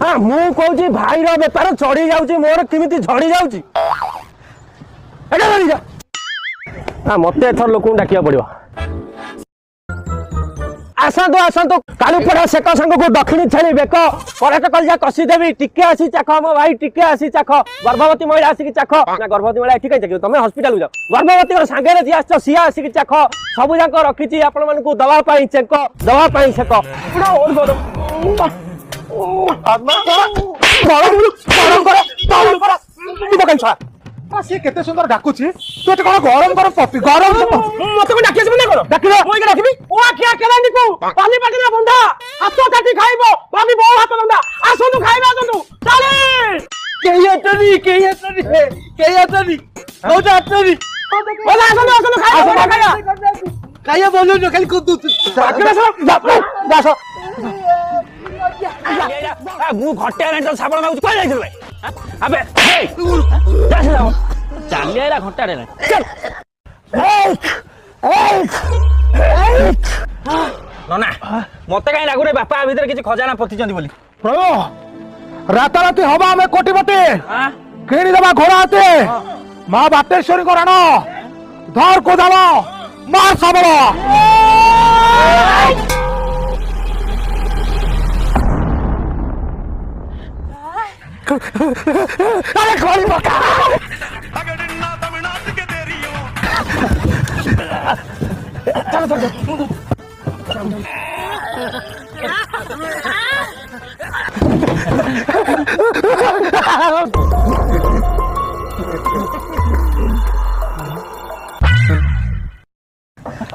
हाँ मु कहूँ भाई बेपार चढ़ी जाऊँ मोर किमिति झड़ी जाऊँ हाँ मत एथर लोक डाकिया पड़ो आसतु आसतु कालुपड़ा सेक संग को दक्षिणी छेली बेक पराट कलिया कसीदेवी टिके आसी चाख मो भाई टिके आसी चाख गर्भवती महिला आसिक चाख ना गर्भवती महिला ठीक है तुम हॉस्पिटल जाओ गर्भवती सांगे जी आस सी आसिक चाख सब जाक रखी आपण मान दवा चेक दवा सेक सी केते सुंदर डाकुची तू एते कोन गरम गरम पपी गरम मते को डाकिस मने करो डाकिबो ओइ डाकिबी ओ आखिया केलानी को पानी पाटना बंधा हाथ काटी खाइबो बाबी बो हाथ बंधा आसनु खाइबा आसनु चले केयतनी ओ जातनी बोला आसनु खाइबो खाया बोलु न खाली को तू डाकिबा सो मु घटे रे तो साबण माउ कोइ जाइथिल भाई अबे चलिए घंटा ना मत कहीं लगुरे बापा भीतर किसी खजाना पतिचंदी बोली राताराती हवा हमें कोटिपति किणी देवा घोड़ा हाथे माँ बाटेश्वरी को राण धर को दावा मार सबल अरे खोली पका चलो चलो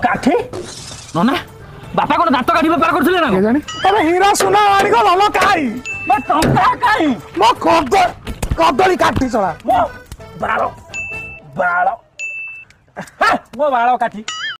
काठी नना बापा कोन दांत काटी बेपार करथिले ना जानी अबे हीरा सुना आनी को ललो काई मैं टंका काई मो कदली काटी चला मो बालो बालो मो बालो काठी